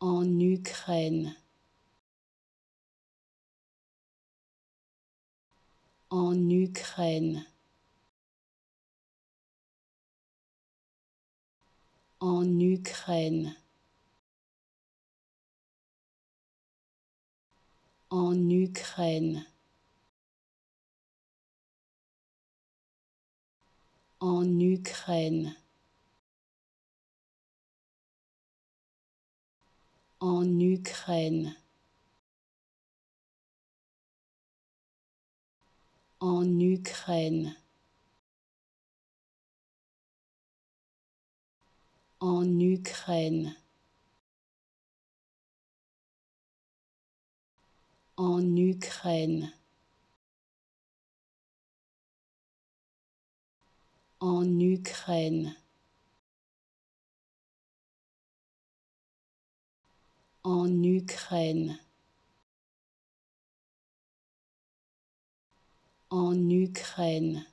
en Ukraine, en Ukraine, en Ukraine, en Ukraine, en Ukraine, en Ukraine, en Ukraine, en Ukraine, en Ukraine, en Ukraine, en Ukraine, en Ukraine.